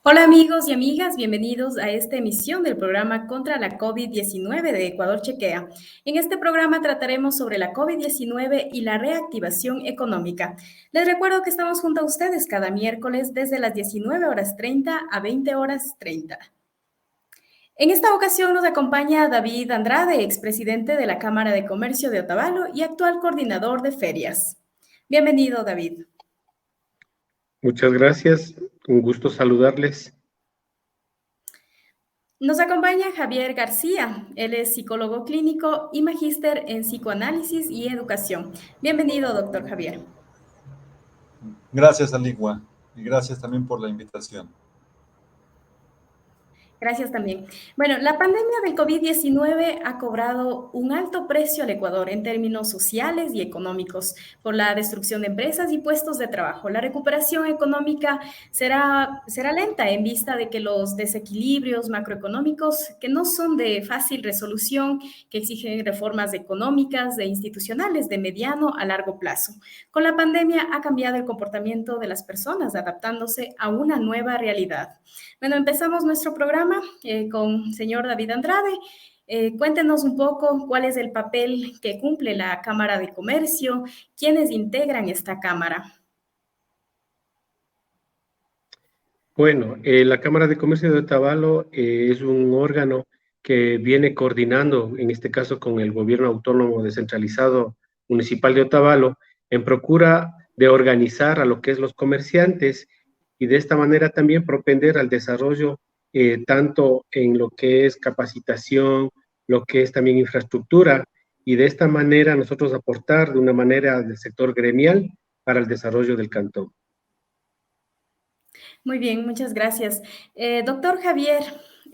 Hola amigos y amigas, bienvenidos a esta emisión del programa contra la COVID-19 de Ecuador Chequea. En este programa trataremos sobre la COVID-19 y la reactivación económica. Les recuerdo que estamos junto a ustedes cada miércoles desde las 19:30 a 20:30. En esta ocasión nos acompaña David Andrade, expresidente de la Cámara de Comercio de Otavalo y actual coordinador de ferias. Bienvenido, David. Muchas gracias, un gusto saludarles. Nos acompaña Javier García. Él es psicólogo clínico y magíster en psicoanálisis y educación. Bienvenido, doctor Javier. Gracias, Aligua, y gracias también por la invitación. Gracias también. Bueno, la pandemia del COVID-19 ha cobrado un alto precio al Ecuador en términos sociales y económicos por la destrucción de empresas y puestos de trabajo. La recuperación económica será lenta en vista de que los desequilibrios macroeconómicos, que no son de fácil resolución, que exigen reformas económicas e institucionales de mediano a largo plazo. Con la pandemia ha cambiado el comportamiento de las personas, adaptándose a una nueva realidad. Bueno, empezamos nuestro programa con señor David Andrade. Cuéntenos un poco cuál es el papel que cumple la Cámara de Comercio, quiénes integran esta Cámara. Bueno, la Cámara de Comercio de Otavalo es un órgano que viene coordinando, en este caso con el Gobierno Autónomo Descentralizado Municipal de Otavalo, en procura de organizar a lo que es los comerciantes y de esta manera también propender al desarrollo tanto en lo que es capacitación, lo que es también infraestructura, y de esta manera nosotros aportar de una manera del sector gremial para el desarrollo del cantón. Muy bien, muchas gracias. Doctor Javier,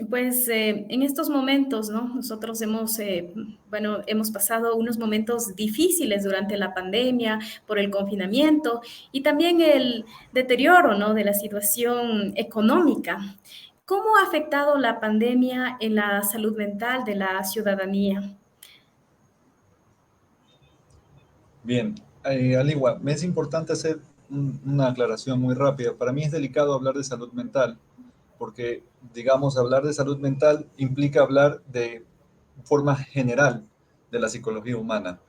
pues en estos momentos, ¿no? Nosotros hemos pasado unos momentos difíciles durante la pandemia por el confinamiento y también el deterioro, ¿no? De la situación económica. ¿Cómo ha afectado la pandemia en la salud mental de la ciudadanía? Bien, Aligua, me es importante hacer una aclaración muy rápida. Para mí es delicado hablar de salud mental, porque, digamos, hablar de salud mental implica hablar de forma general de la psicología humana,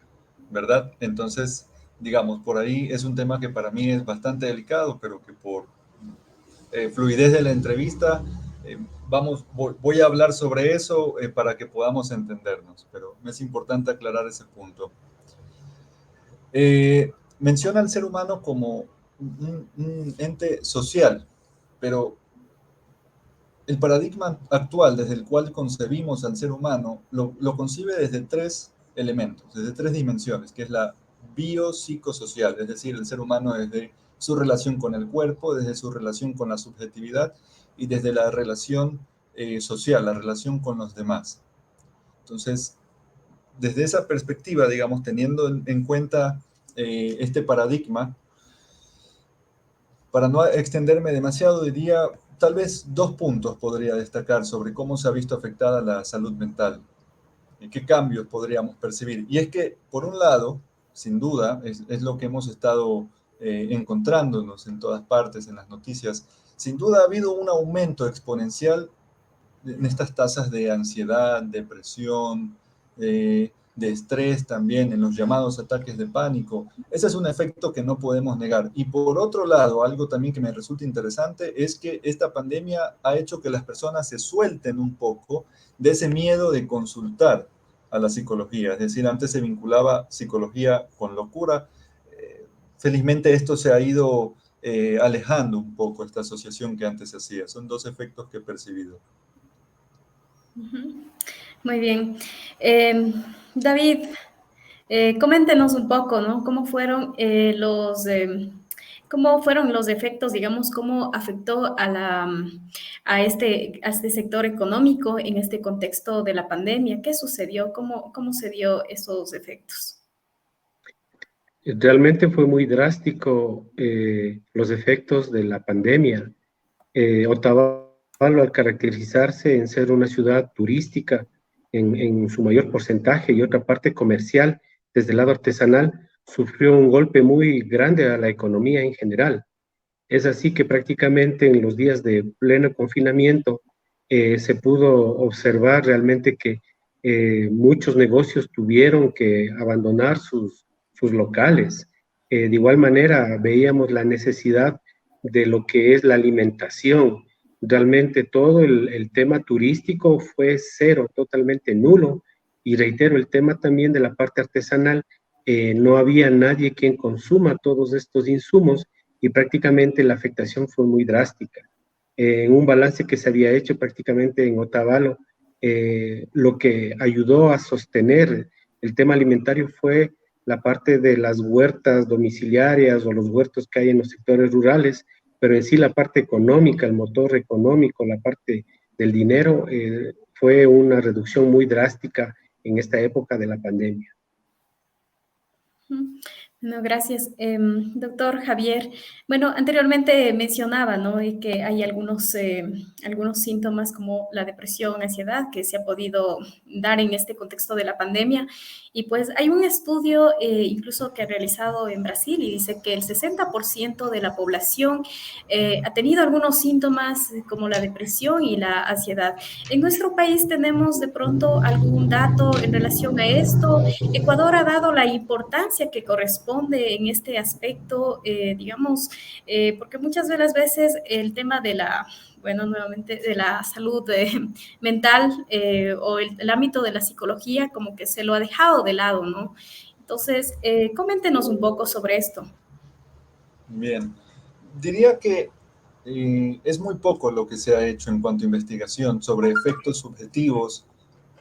¿verdad? Entonces, digamos, por ahí es un tema que para mí es bastante delicado, pero que por fluidez de la entrevista, voy a hablar sobre eso para que podamos entendernos, pero me es importante aclarar ese punto. Menciona al ser humano como un ente social, pero el paradigma actual desde el cual concebimos al ser humano lo concibe desde tres elementos, desde tres dimensiones, que es la biopsicosocial, es decir, el ser humano desde su relación con el cuerpo, desde su relación con la subjetividad y desde la relación social, la relación con los demás. Entonces, desde esa perspectiva, digamos, teniendo en cuenta este paradigma, para no extenderme demasiado, diría tal vez dos puntos podría destacar sobre cómo se ha visto afectada la salud mental y qué cambios podríamos percibir. Y es que, por un lado, sin duda, es lo que hemos estado encontrándonos en todas partes, en las noticias, sin duda ha habido un aumento exponencial en estas tasas de ansiedad, depresión, de estrés también, en los llamados ataques de pánico. Ese es un efecto que no podemos negar. Y por otro lado, algo también que me resulta interesante es que esta pandemia ha hecho que las personas se suelten un poco de ese miedo de consultar a la psicología. Es decir, antes se vinculaba psicología con locura. Felizmente esto se ha ido alejando un poco, esta asociación que antes se hacía. Son dos efectos que he percibido. Muy bien. David, coméntenos un poco, ¿no? ¿Cómo fueron los efectos, digamos, cómo afectó a este sector económico en este contexto de la pandemia? ¿Qué sucedió? ¿Cómo se dio esos efectos? Realmente fue muy drástico los efectos de la pandemia. Otavalo, al caracterizarse en ser una ciudad turística en su mayor porcentaje y otra parte comercial, desde el lado artesanal, sufrió un golpe muy grande a la economía en general. Es así que prácticamente en los días de pleno confinamiento se pudo observar realmente que muchos negocios tuvieron que abandonar sus locales. De igual manera, veíamos la necesidad de lo que es la alimentación. Realmente todo el tema turístico fue cero, totalmente nulo. Y reitero, el tema también de la parte artesanal, no había nadie quien consuma todos estos insumos y prácticamente la afectación fue muy drástica. En un balance que se había hecho prácticamente en Otavalo, lo que ayudó a sostener el tema alimentario fue la parte de las huertas domiciliarias o los huertos que hay en los sectores rurales, pero en sí la parte económica, el motor económico, la parte del dinero, fue una reducción muy drástica en esta época de la pandemia. No, gracias. Doctor Javier, bueno, anteriormente mencionaba, ¿no? Y que hay algunos síntomas como la depresión, ansiedad, que se ha podido dar en este contexto de la pandemia. Y pues hay un estudio incluso que ha realizado en Brasil y dice que el 60% de la población ha tenido algunos síntomas como la depresión y la ansiedad. En nuestro país tenemos de pronto algún dato en relación a esto. Ecuador ha dado la importancia que corresponde en este aspecto, digamos, porque muchas de las veces el tema de la, bueno, nuevamente de la salud mental o el ámbito de la psicología como que se lo ha dejado de lado, ¿no? Entonces, coméntenos un poco sobre esto. Bien, diría que es muy poco lo que se ha hecho en cuanto a investigación sobre efectos subjetivos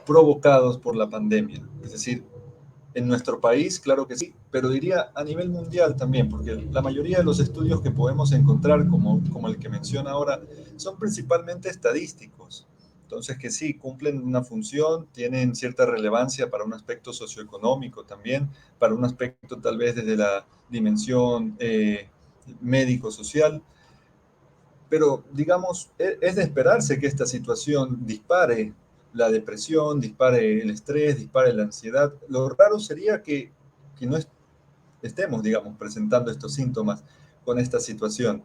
provocados por la pandemia. Es decir, en nuestro país, claro que sí, pero diría a nivel mundial también, porque la mayoría de los estudios que podemos encontrar, como el que menciona ahora, son principalmente estadísticos. Entonces, que sí, cumplen una función, tienen cierta relevancia para un aspecto socioeconómico también, para un aspecto tal vez desde la dimensión médico-social, pero digamos, es de esperarse que esta situación dispare la depresión, dispare el estrés, dispare la ansiedad. Lo raro sería que no estemos, digamos, presentando estos síntomas con esta situación.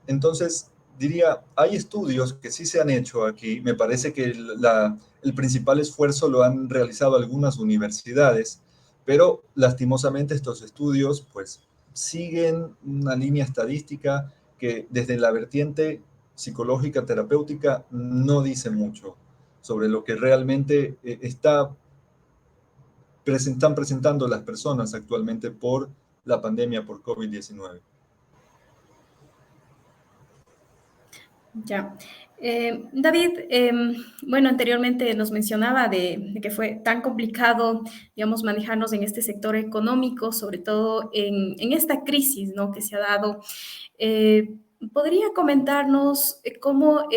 Entonces, diría, hay estudios que sí se han hecho aquí. Me parece que el principal esfuerzo lo han realizado algunas universidades, pero lastimosamente estos estudios pues siguen una línea estadística que desde la vertiente psicológica, terapéutica, no dice mucho sobre lo que realmente están presentando las personas actualmente por la pandemia por COVID-19. Ya. David, bueno, anteriormente nos mencionaba de que fue tan complicado, digamos, manejarnos en este sector económico, sobre todo en esta crisis, ¿no? Que se ha dado. Eh, ¿Podría comentarnos cómo,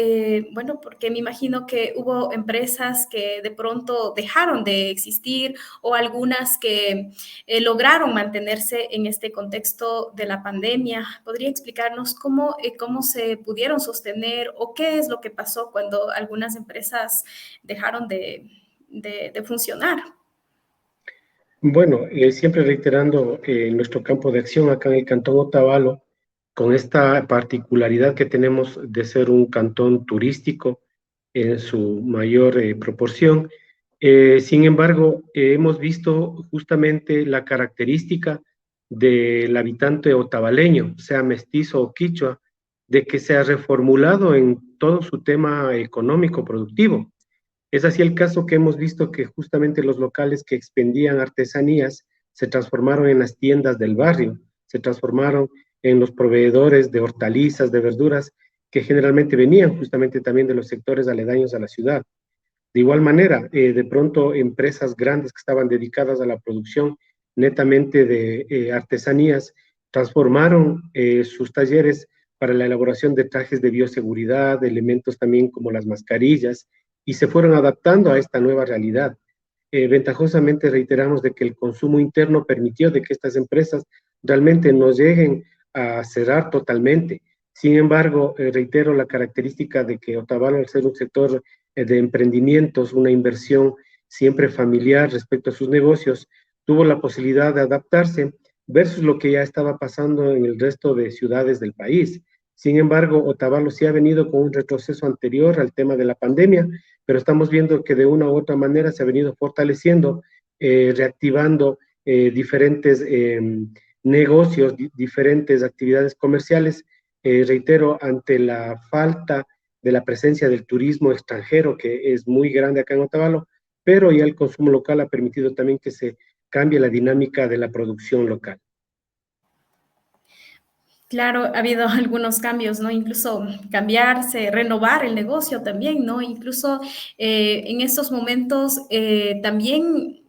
bueno, porque me imagino que hubo empresas que de pronto dejaron de existir o algunas que lograron mantenerse en este contexto de la pandemia? ¿Podría explicarnos cómo se pudieron sostener o qué es lo que pasó cuando algunas empresas dejaron de funcionar? Bueno, siempre reiterando nuestro campo de acción acá en el Cantón Otavalo, con esta particularidad que tenemos de ser un cantón turístico en su mayor proporción. Sin embargo, hemos visto justamente la característica del habitante otavaleño, sea mestizo o quichua, de que se ha reformulado en todo su tema económico productivo. Es así el caso que hemos visto que justamente los locales que expendían artesanías se transformaron en las tiendas del barrio, se transformaron en los proveedores de hortalizas, de verduras, que generalmente venían justamente también de los sectores aledaños a la ciudad. De igual manera, de pronto empresas grandes que estaban dedicadas a la producción netamente de artesanías transformaron sus talleres para la elaboración de trajes de bioseguridad, de elementos también como las mascarillas, y se fueron adaptando a esta nueva realidad. Ventajosamente reiteramos de que el consumo interno permitió de que estas empresas realmente no lleguen a cerrar totalmente. Sin embargo, reitero la característica de que Otavalo, al ser un sector de emprendimientos, una inversión siempre familiar respecto a sus negocios, tuvo la posibilidad de adaptarse, versus lo que ya estaba pasando en el resto de ciudades del país. Sin embargo, Otavalo sí ha venido con un retroceso anterior al tema de la pandemia, pero estamos viendo que de una u otra manera se ha venido fortaleciendo, reactivando diferentes negocios, diferentes actividades comerciales. Reitero, ante la falta de la presencia del turismo extranjero, que es muy grande acá en Otavalo, pero ya el consumo local ha permitido también que se cambie la dinámica de la producción local. Claro, ha habido algunos cambios, ¿no? Incluso cambiarse, renovar el negocio también, ¿no? Incluso en estos momentos también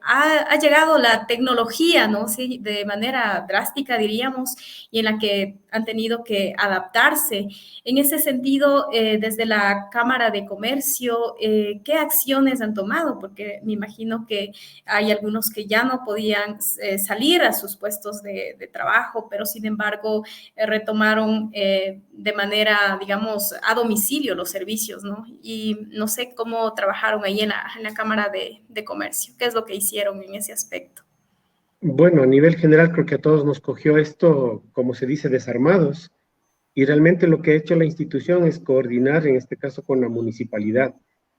ha llegado la tecnología, ¿no? Sí, de manera drástica, diríamos, y en la que han tenido que adaptarse. En ese sentido, desde la Cámara de Comercio, ¿qué acciones han tomado? Porque me imagino que hay algunos que ya no podían salir a sus puestos de trabajo, pero sin embargo retomaron de manera, digamos, a domicilio los servicios, ¿no? Y no sé cómo trabajaron ahí en la Cámara de Comercio, qué es lo que hicieron en ese aspecto. Bueno, a nivel general creo que a todos nos cogió esto, como se dice, desarmados, y realmente lo que ha hecho la institución es coordinar, en este caso con la municipalidad.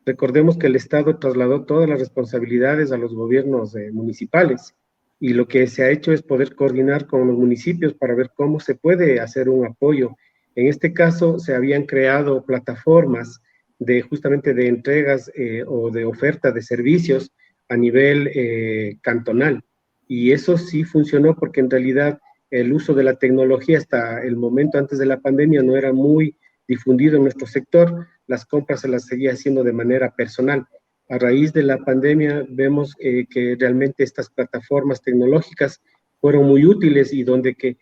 Recordemos que el Estado trasladó todas las responsabilidades a los gobiernos municipales, y lo que se ha hecho es poder coordinar con los municipios para ver cómo se puede hacer un apoyo. En este caso se habían creado plataformas de justamente de entregas o de oferta de servicios a nivel cantonal, y eso sí funcionó porque en realidad el uso de la tecnología hasta el momento antes de la pandemia no era muy difundido en nuestro sector, las compras se las seguía haciendo de manera personal. A raíz de la pandemia vemos que realmente estas plataformas tecnológicas fueron muy útiles y donde que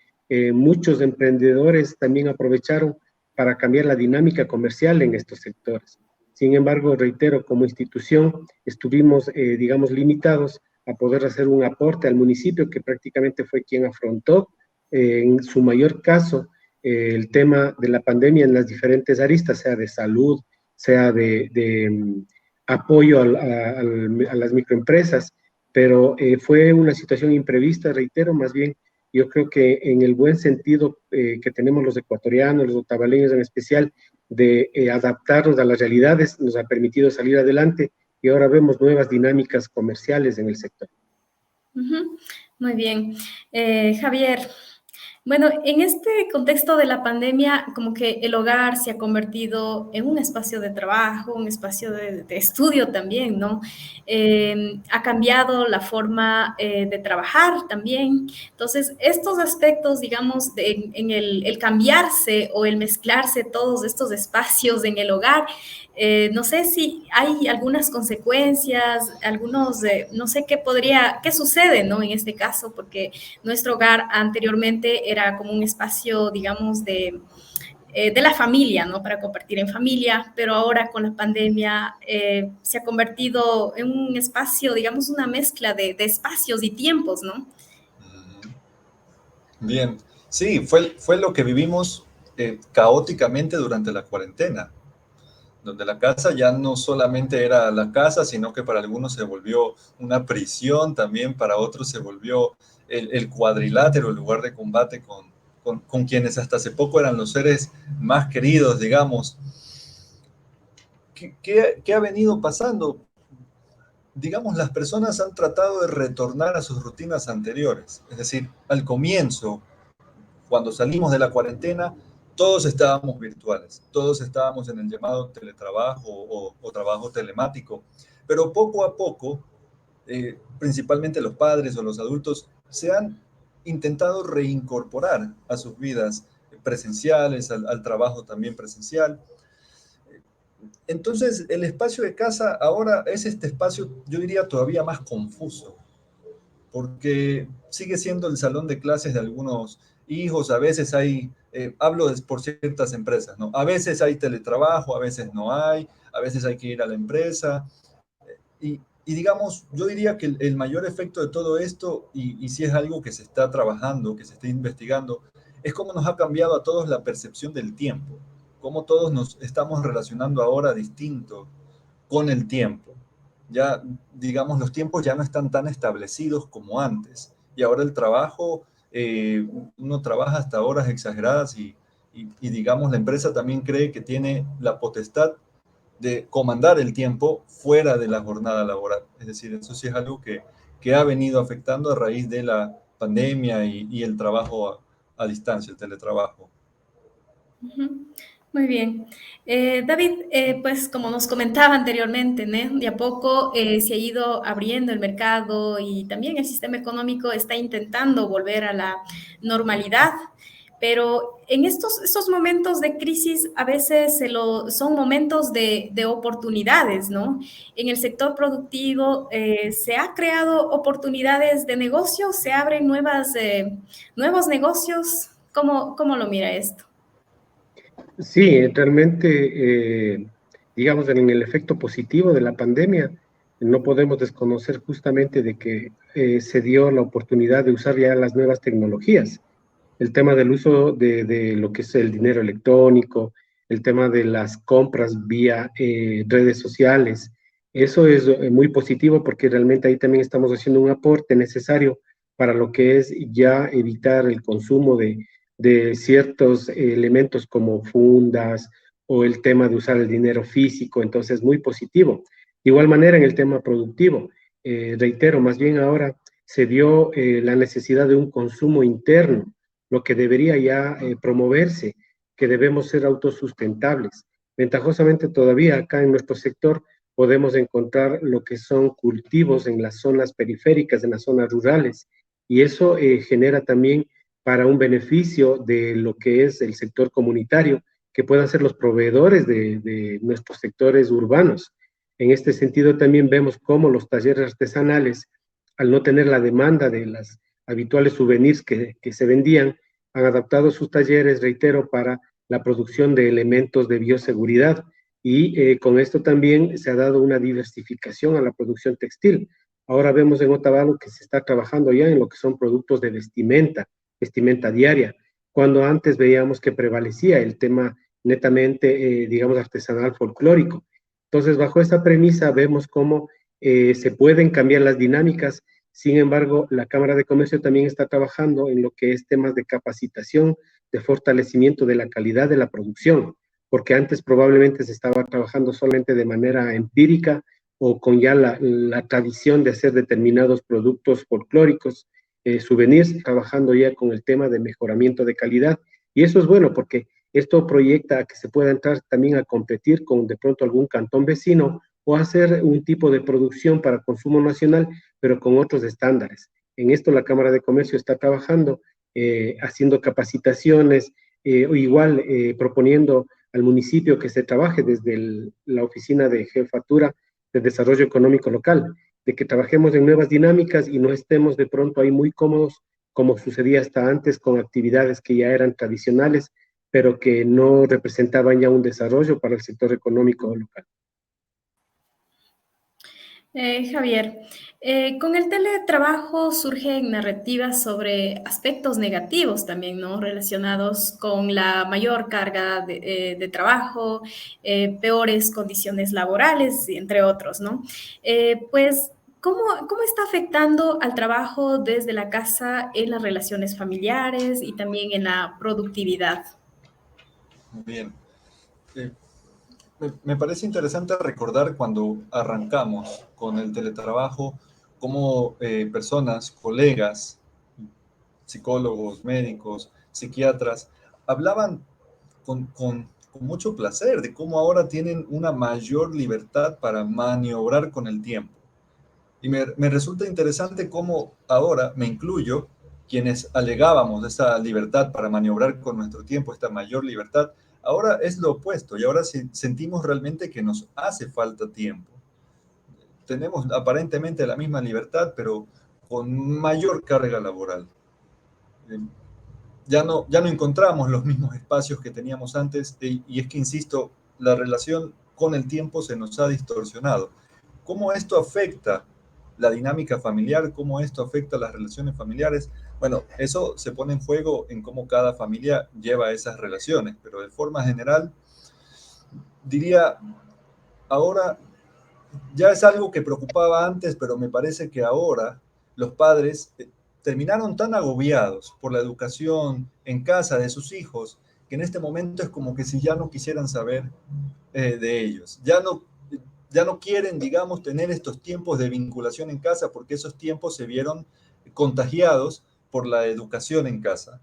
muchos emprendedores también aprovecharon para cambiar la dinámica comercial en estos sectores. Sin embargo, reitero, como institución estuvimos, digamos, limitados a poder hacer un aporte al municipio, que prácticamente fue quien afrontó en su mayor caso el tema de la pandemia en las diferentes aristas, sea de salud, sea de apoyo a las microempresas, pero fue una situación imprevista, reitero, más bien yo creo que en el buen sentido que tenemos los ecuatorianos, los otavaleños en especial, de adaptarnos a las realidades, nos ha permitido salir adelante y ahora vemos nuevas dinámicas comerciales en el sector. Muy bien. Javier, bueno, en este contexto de la pandemia, como que el hogar se ha convertido en un espacio de trabajo, un espacio de estudio también, ¿no? Ha cambiado la forma de trabajar también. Entonces, estos aspectos, digamos, en el cambiarse o el mezclarse todos estos espacios en el hogar, no sé si hay algunas consecuencias, algunos, no sé qué sucede, ¿no? En este caso, porque nuestro hogar anteriormente era como un espacio, digamos, de la familia, ¿no? Para compartir en familia, pero ahora con la pandemia se ha convertido en un espacio, digamos, una mezcla de espacios y tiempos, ¿no? Bien, sí, fue lo que vivimos caóticamente durante la cuarentena, donde la casa ya no solamente era la casa, sino que para algunos se volvió una prisión, también para otros se volvió el cuadrilátero, el lugar de combate con quienes hasta hace poco eran los seres más queridos, digamos. ¿Qué ha venido pasando? Digamos, las personas han tratado de retornar a sus rutinas anteriores. Es decir, al comienzo, cuando salimos de la cuarentena, todos estábamos virtuales, todos estábamos en el llamado teletrabajo o trabajo telemático, pero poco a poco, principalmente los padres o los adultos, se han intentado reincorporar a sus vidas presenciales, al trabajo también presencial. Entonces, el espacio de casa ahora es este espacio, yo diría, todavía más confuso, porque sigue siendo el salón de clases de algunos hijos, a veces hay, por ciertas empresas, ¿no? A veces hay teletrabajo, a veces no hay, a veces hay que ir a la empresa. Y digamos, yo diría que el mayor efecto de todo esto, y si es algo que se está trabajando, que se está investigando, es cómo nos ha cambiado a todos la percepción del tiempo, cómo todos nos estamos relacionando ahora distinto con el tiempo. Ya, digamos, los tiempos ya no están tan establecidos como antes. y ahora el trabajo, uno trabaja hasta horas exageradas y digamos la empresa también cree que tiene la potestad de comandar el tiempo fuera de la jornada laboral. Es decir, eso sí es algo que ha venido afectando a raíz de la pandemia y el trabajo a distancia, el teletrabajo. Ujú. Muy bien. David, pues como nos comentaba anteriormente, ¿no? De a poco se ha ido abriendo el mercado y también el sistema económico está intentando volver a la normalidad, pero en estos momentos de crisis a veces son momentos de oportunidades, ¿no? En el sector productivo se ha creado oportunidades de negocio, se abren nuevos negocios. ¿Cómo lo mira esto? Sí, realmente, digamos, en el efecto positivo de la pandemia, no podemos desconocer justamente de que se dio la oportunidad de usar ya las nuevas tecnologías. El tema del uso de lo que es el dinero electrónico, el tema de las compras vía redes sociales, eso es muy positivo porque realmente ahí también estamos haciendo un aporte necesario para lo que es ya evitar el consumo de ciertos elementos como fundas o el tema de usar el dinero físico, entonces muy positivo. De igual manera en el tema productivo, reitero, más bien ahora se dio la necesidad de un consumo interno, lo que debería ya promoverse, que debemos ser autosustentables. Ventajosamente todavía acá en nuestro sector podemos encontrar lo que son cultivos en las zonas periféricas, en las zonas rurales, y eso genera también para un beneficio de lo que es el sector comunitario, que puedan ser los proveedores de nuestros sectores urbanos. En este sentido también vemos cómo los talleres artesanales, al no tener la demanda de las habituales souvenirs que se vendían, han adaptado sus talleres, reitero, para la producción de elementos de bioseguridad y con esto también se ha dado una diversificación a la producción textil. Ahora vemos en Otavalo que se está trabajando ya en lo que son productos de vestimenta diaria, cuando antes veíamos que prevalecía el tema netamente, digamos, artesanal folclórico. Entonces, bajo esa premisa vemos cómo se pueden cambiar las dinámicas. Sin embargo, la Cámara de Comercio también está trabajando en lo que es temas de capacitación, de fortalecimiento de la calidad de la producción, porque antes probablemente se estaba trabajando solamente de manera empírica o con ya la tradición de hacer determinados productos folclóricos, souvenirs, trabajando ya con el tema de mejoramiento de calidad. Y eso es bueno porque esto proyecta a que se pueda entrar también a competir con de pronto algún cantón vecino o hacer un tipo de producción para consumo nacional, pero con otros estándares. En esto la Cámara de Comercio está trabajando, haciendo capacitaciones, o igual proponiendo al municipio que se trabaje desde la Oficina de Jefatura de Desarrollo Económico Local, de que trabajemos en nuevas dinámicas y no estemos de pronto ahí muy cómodos, como sucedía hasta antes con actividades que ya eran tradicionales, pero que no representaban ya un desarrollo para el sector económico local. Javier, con el teletrabajo surgen narrativas sobre aspectos negativos también, ¿no? Relacionados con la mayor carga de trabajo, peores condiciones laborales, entre otros, ¿no? Pues, ¿cómo está afectando al trabajo desde la casa en las relaciones familiares y también en la productividad? Bien. Eh, Me parece interesante recordar cuando arrancamos con el teletrabajo, cómo personas, colegas, psicólogos, médicos, psiquiatras, hablaban con mucho placer de cómo ahora tienen una mayor libertad para maniobrar con el tiempo. Y me resulta interesante cómo ahora, me incluyo, quienes alegábamos esa libertad para maniobrar con nuestro tiempo, esta mayor libertad, ahora es lo opuesto y ahora sentimos realmente que nos hace falta tiempo. Tenemos aparentemente la misma libertad, pero con mayor carga laboral. Eh, ya no encontramos los mismos espacios que teníamos antes y es que, insisto, la relación con el tiempo se nos ha distorsionado. ¿Cómo esto afecta la dinámica familiar? ¿Cómo esto afecta las relaciones familiares? Bueno, eso se pone en juego en cómo cada familia lleva esas relaciones, pero de forma general, diría, ahora ya es algo que preocupaba antes, pero me parece que ahora los padres terminaron tan agobiados por la educación en casa de sus hijos, que en este momento es como que si ya no quisieran saber de ellos. Ya no quieren, digamos, tener estos tiempos de vinculación en casa porque esos tiempos se vieron contagiados por la educación en casa.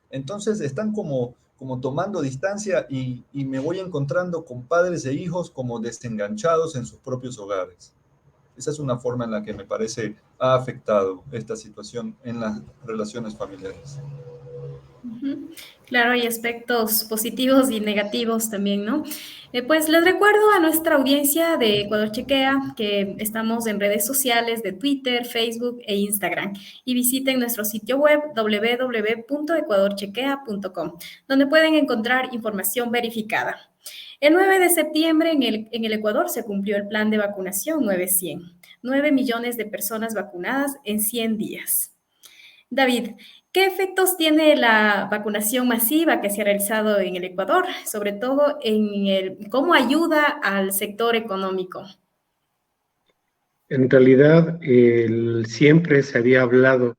Entonces están como tomando distancia y me voy encontrando con padres e hijos como desenganchados en sus propios hogares. Esa es una forma en la que me parece ha afectado esta situación en las relaciones familiares. Ujú. Claro, hay aspectos positivos y negativos también, ¿no? Pues les recuerdo a nuestra audiencia de Ecuador Chequea que estamos en redes sociales de Twitter, Facebook e Instagram y visiten nuestro sitio web www.ecuadorchequea.com, donde pueden encontrar información verificada. El 9 de septiembre en el Ecuador se cumplió el plan de vacunación 900, 9 millones de personas vacunadas en 100 días. David, ¿qué efectos tiene la vacunación masiva que se ha realizado en el Ecuador, sobre todo cómo ayuda al sector económico? En realidad, siempre se había hablado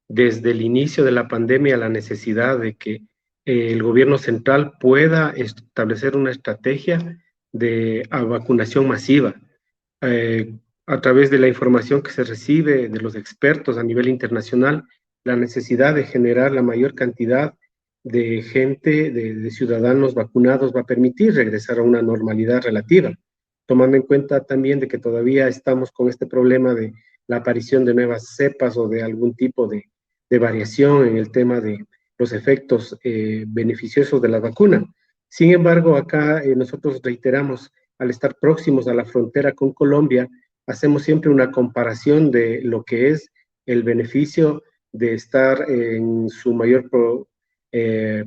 desde el inicio de la pandemia la necesidad de que el gobierno central pueda establecer una estrategia de vacunación masiva. Eh, a través de la información que se recibe de los expertos a nivel internacional, la necesidad de generar la mayor cantidad de gente, de ciudadanos vacunados, va a permitir regresar a una normalidad relativa, tomando en cuenta también de que todavía estamos con este problema de la aparición de nuevas cepas o de algún tipo de variación en el tema de los efectos beneficiosos de la vacuna. Sin embargo, acá nosotros reiteramos, al estar próximos a la frontera con Colombia, hacemos siempre una comparación de lo que es el beneficio de estar en su mayor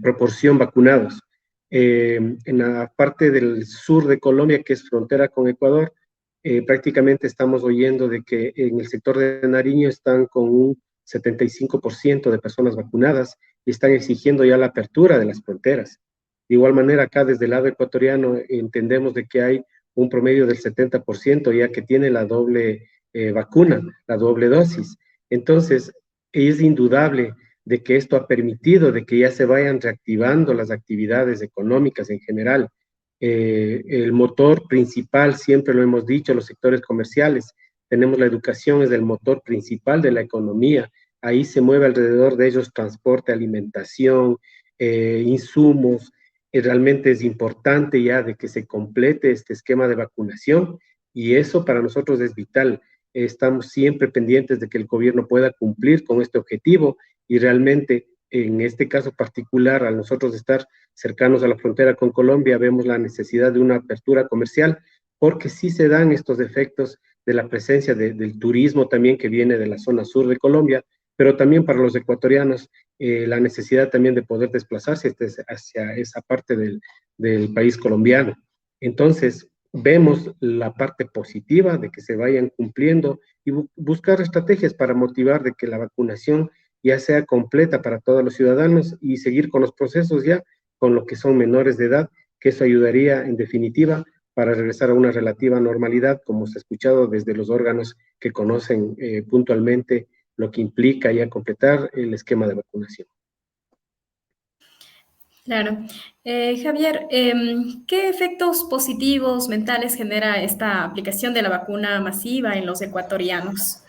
proporción vacunados. En la parte del sur de Colombia, que es frontera con Ecuador, prácticamente estamos oyendo de que en el sector de Nariño están con un 75% de personas vacunadas y están exigiendo ya la apertura de las fronteras. De igual manera, acá desde el lado ecuatoriano entendemos de que hay un promedio del 70% ya que tiene la doble vacuna, la doble dosis. Entonces, es indudable de que esto ha permitido de que ya se vayan reactivando las actividades económicas en general. El motor principal, siempre lo hemos dicho, los sectores comerciales, tenemos la educación, es el motor principal de la economía, ahí se mueve alrededor de ellos transporte, alimentación, insumos, realmente es importante ya de que se complete este esquema de vacunación y eso para nosotros es vital. Estamos siempre pendientes de que el gobierno pueda cumplir con este objetivo y realmente en este caso particular, al nosotros estar cercanos a la frontera con Colombia, vemos la necesidad de una apertura comercial porque sí se dan estos efectos de la presencia del turismo también que viene de la zona sur de Colombia, pero también para los ecuatorianos la necesidad también de poder desplazarse hacia esa parte del país colombiano. Entonces, vemos la parte positiva de que se vayan cumpliendo y buscar estrategias para motivar de que la vacunación ya sea completa para todos los ciudadanos y seguir con los procesos ya con los que son menores de edad, que eso ayudaría en definitiva para regresar a una relativa normalidad, como se ha escuchado desde los órganos que conocen puntualmente lo que implica ya completar el esquema de vacunación. Claro. Javier, ¿qué efectos positivos mentales genera esta aplicación de la vacuna masiva en los ecuatorianos?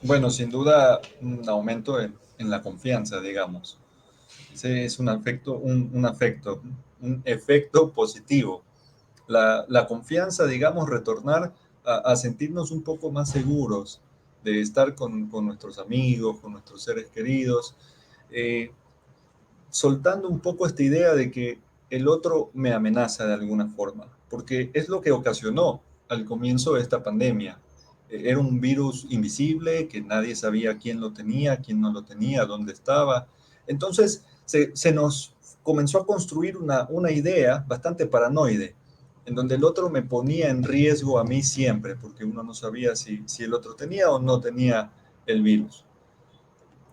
Bueno, sin duda un aumento en la confianza, digamos. Ese es un efecto positivo. La confianza, digamos, retornar a sentirnos un poco más seguros de estar con nuestros amigos, con nuestros seres queridos, eh, soltando un poco esta idea de que el otro me amenaza de alguna forma, porque es lo que ocasionó al comienzo de esta pandemia. Era un virus invisible que nadie sabía quién lo tenía, quién no lo tenía, dónde estaba. Entonces se nos comenzó a construir una idea bastante paranoide, en donde el otro me ponía en riesgo a mí siempre, porque uno no sabía si el otro tenía o no tenía el virus.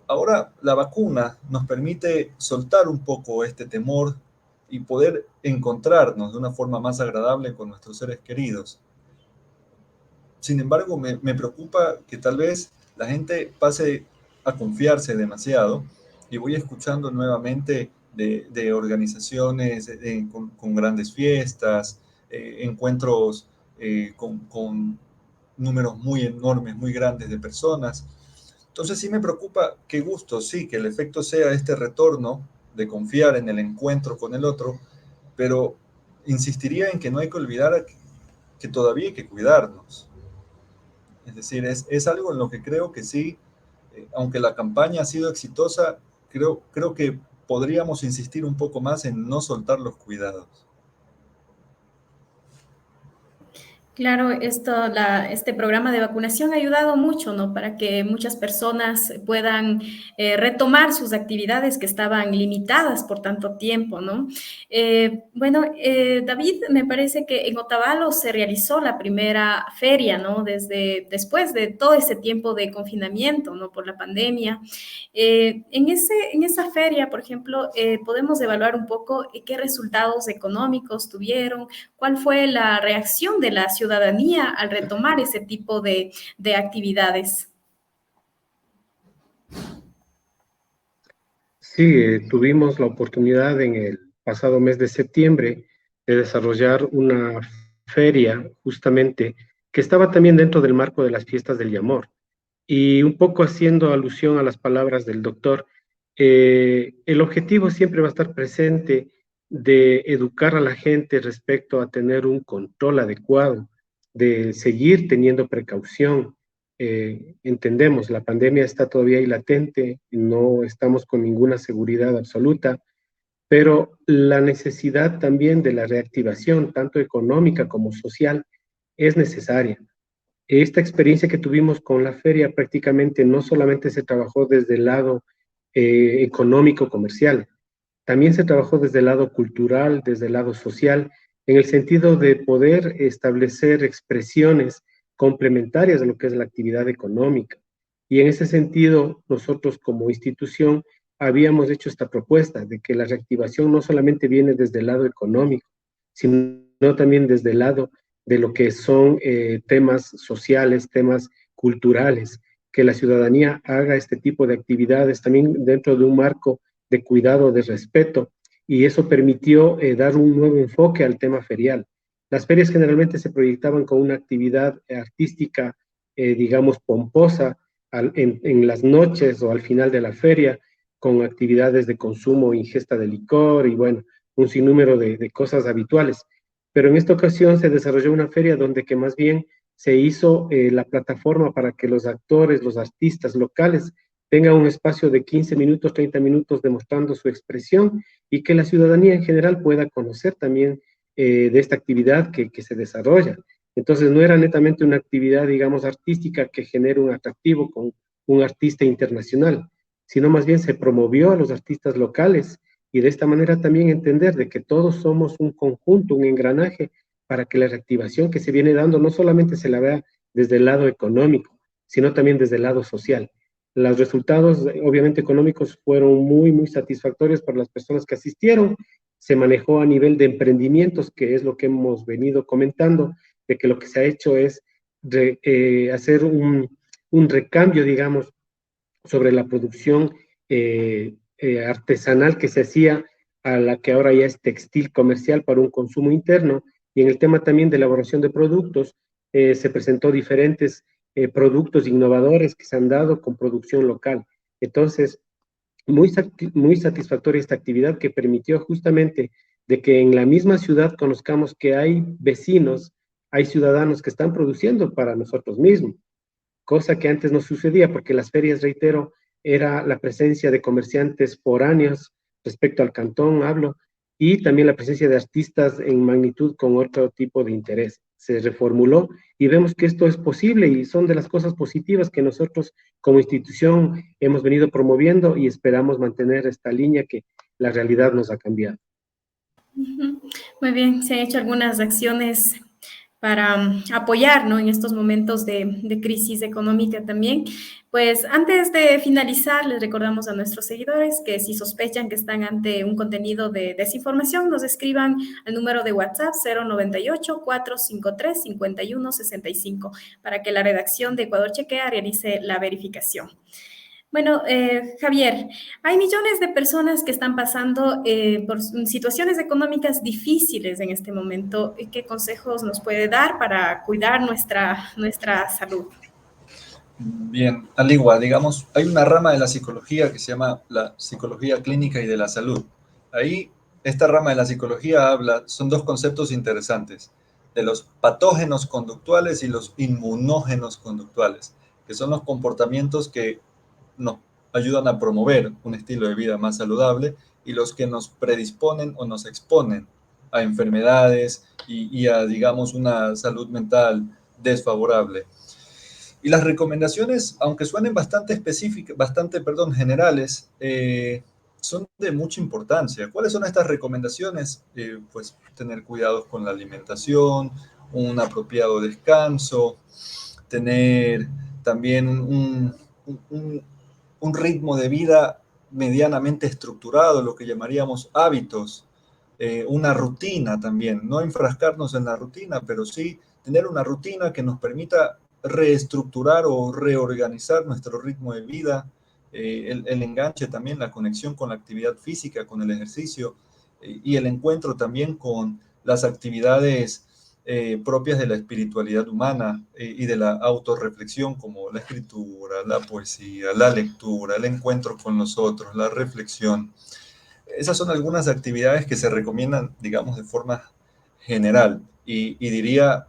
Ahora la vacuna nos permite soltar un poco este temor y poder encontrarnos de una forma más agradable con nuestros seres queridos. Sin embargo, me preocupa que tal vez la gente pase a confiarse demasiado y voy escuchando nuevamente de organizaciones con grandes fiestas, encuentros con números muy enormes, muy grandes de personas. Entonces sí me preocupa, qué gusto, sí, que el efecto sea este retorno de confiar en el encuentro con el otro, pero insistiría en que no hay que olvidar que todavía hay que cuidarnos. Es decir, es algo en lo que creo que sí, aunque la campaña ha sido exitosa, creo que podríamos insistir un poco más en no soltar los cuidados. Claro, este programa de vacunación ha ayudado mucho, ¿no? Para que muchas personas puedan retomar sus actividades que estaban limitadas por tanto tiempo, ¿no? David, me parece que en Otavalo se realizó la primera feria, ¿no? Después de todo ese tiempo de confinamiento, ¿no? Por la pandemia. En esa feria, por ejemplo, podemos evaluar un poco qué resultados económicos tuvieron, cuál fue la reacción de la ciudadanía al retomar ese tipo de actividades. Sí, tuvimos la oportunidad en el pasado mes de septiembre de desarrollar una feria justamente que estaba también dentro del marco de las fiestas del Yamor. Y un poco haciendo alusión a las palabras del doctor, el objetivo siempre va a estar presente de educar a la gente respecto a tener un control adecuado, de seguir teniendo precaución. Entendemos, la pandemia está todavía ahí latente, no estamos con ninguna seguridad absoluta, pero la necesidad también de la reactivación, tanto económica como social, es necesaria. Esta experiencia que tuvimos con la feria prácticamente no solamente se trabajó desde el lado económico, comercial, también se trabajó desde el lado cultural, desde el lado social, en el sentido de poder establecer expresiones complementarias de lo que es la actividad económica. Y en ese sentido, nosotros como institución habíamos hecho esta propuesta de que la reactivación no solamente viene desde el lado económico, sino también desde el lado de lo que son temas sociales, temas culturales, que la ciudadanía haga este tipo de actividades también dentro de un marco de cuidado, de respeto, y eso permitió dar un nuevo enfoque al tema ferial. Las ferias generalmente se proyectaban con una actividad artística, digamos, pomposa en las noches o al final de la feria, con actividades de consumo, ingesta de licor y bueno, un sinnúmero de cosas habituales. Pero en esta ocasión se desarrolló una feria donde que más bien se hizo la plataforma para que los actores, los artistas locales tengan un espacio de 15 minutos, 30 minutos demostrando su expresión y que la ciudadanía en general pueda conocer también de esta actividad que se desarrolla. Entonces no era netamente una actividad, digamos, artística que genere un atractivo con un artista internacional, sino más bien se promovió a los artistas locales y de esta manera también entender de que todos somos un conjunto, un engranaje, para que la reactivación que se viene dando no solamente se la vea desde el lado económico, sino también desde el lado social. Los resultados, obviamente, económicos fueron muy, muy satisfactorios para las personas que asistieron. Se manejó a nivel de emprendimientos, que es lo que hemos venido comentando, de que lo que se ha hecho es hacer un recambio, digamos, sobre la producción artesanal que se hacía a la que ahora ya es textil comercial para un consumo interno. Y en el tema también de elaboración de productos, se presentó diferentes productos innovadores que se han dado con producción local. Entonces, muy satisfactoria esta actividad que permitió justamente de que en la misma ciudad conozcamos que hay vecinos, hay ciudadanos que están produciendo para nosotros mismos, cosa que antes no sucedía porque las ferias, reitero, era la presencia de comerciantes foráneos respecto al cantón, hablo, y también la presencia de artistas en magnitud con otro tipo de interés. Se reformuló y vemos que esto es posible y son de las cosas positivas que nosotros como institución hemos venido promoviendo y esperamos mantener esta línea que la realidad nos ha cambiado. Muy bien, se han hecho algunas acciones para apoyar, ¿no? En estos momentos de crisis económica también. Pues antes de finalizar, les recordamos a nuestros seguidores que si sospechan que están ante un contenido de desinformación, nos escriban al número de WhatsApp 098-453-5165 para que la redacción de Ecuador Chequea realice la verificación. Bueno, Javier, hay millones de personas que están pasando por situaciones económicas difíciles en este momento. ¿Qué consejos nos puede dar para cuidar nuestra salud? Bien, al igual, digamos, hay una rama de la psicología que se llama la psicología clínica y de la salud. Ahí, esta rama de la psicología habla, son dos conceptos interesantes, de los patógenos conductuales y los inmunógenos conductuales, que son los comportamientos que nos ayudan a promover un estilo de vida más saludable y los que nos predisponen o nos exponen a enfermedades y a, digamos, una salud mental desfavorable. Y las recomendaciones, aunque suenen bastante específicas, generales, son de mucha importancia. ¿Cuáles son estas recomendaciones? Pues tener cuidados con la alimentación, un apropiado descanso, tener también un ritmo de vida medianamente estructurado, lo que llamaríamos hábitos, una rutina también, no enfrascarnos en la rutina, pero sí tener una rutina que nos permita reestructurar o reorganizar nuestro ritmo de vida, el enganche también, la conexión con la actividad física, con el ejercicio y el encuentro también con las actividades propias de la espiritualidad humana y de la autorreflexión, como la escritura, la poesía, la lectura, el encuentro con los otros, la reflexión. Esas son algunas actividades que se recomiendan, digamos, de forma general y diría,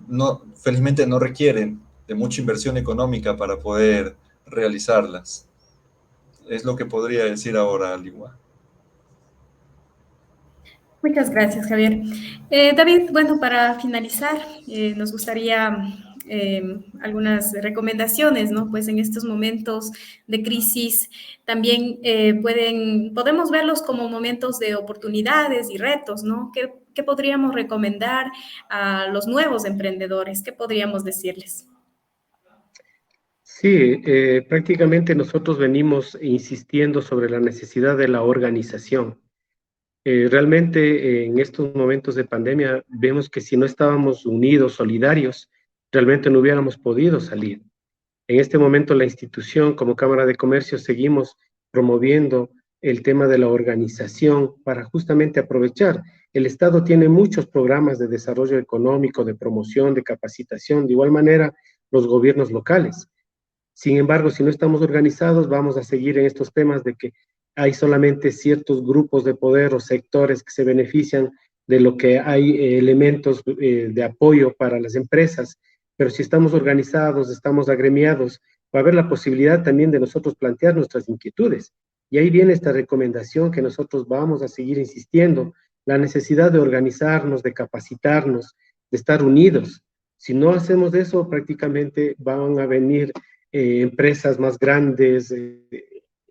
no, felizmente no requieren de mucha inversión económica para poder realizarlas. Es lo que podría decir ahora, Aliwa. Muchas gracias, Javier. David, bueno, para finalizar, nos gustaría algunas recomendaciones, ¿no? Pues en estos momentos de crisis también podemos verlos como momentos de oportunidades y retos, ¿no? ¿Qué podríamos recomendar a los nuevos emprendedores? ¿Qué podríamos decirles? Sí, prácticamente nosotros venimos insistiendo sobre la necesidad de la organización. Realmente en estos momentos de pandemia vemos que si no estábamos unidos, solidarios, realmente no hubiéramos podido salir. En este momento la institución como Cámara de Comercio seguimos promoviendo el tema de la organización para justamente aprovechar. El Estado tiene muchos programas de desarrollo económico, de promoción, de capacitación, de igual manera los gobiernos locales. Sin embargo, si no estamos organizados, vamos a seguir en estos temas de que hay solamente ciertos grupos de poder o sectores que se benefician de lo que hay elementos de apoyo para las empresas, pero si estamos organizados, estamos agremiados, va a haber la posibilidad también de nosotros plantear nuestras inquietudes. Y ahí viene esta recomendación que nosotros vamos a seguir insistiendo, la necesidad de organizarnos, de capacitarnos, de estar unidos. Si no hacemos eso, prácticamente van a venir empresas más grandes,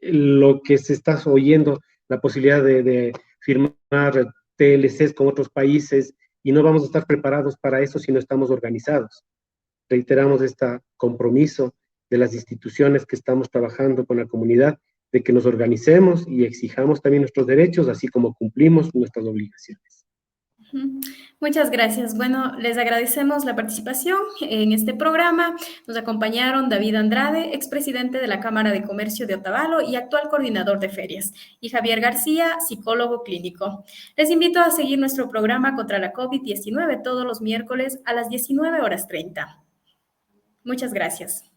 lo que se está oyendo, la posibilidad de firmar TLCs con otros países y no vamos a estar preparados para eso si no estamos organizados. Reiteramos este compromiso de las instituciones que estamos trabajando con la comunidad de que nos organicemos y exijamos también nuestros derechos, así como cumplimos nuestras obligaciones. Muchas gracias. Bueno, les agradecemos la participación en este programa. Nos acompañaron David Andrade, expresidente de la Cámara de Comercio de Otavalo y actual coordinador de ferias, y Javier García, psicólogo clínico. Les invito a seguir nuestro programa contra la COVID-19 todos los miércoles a las 19:30. Muchas gracias.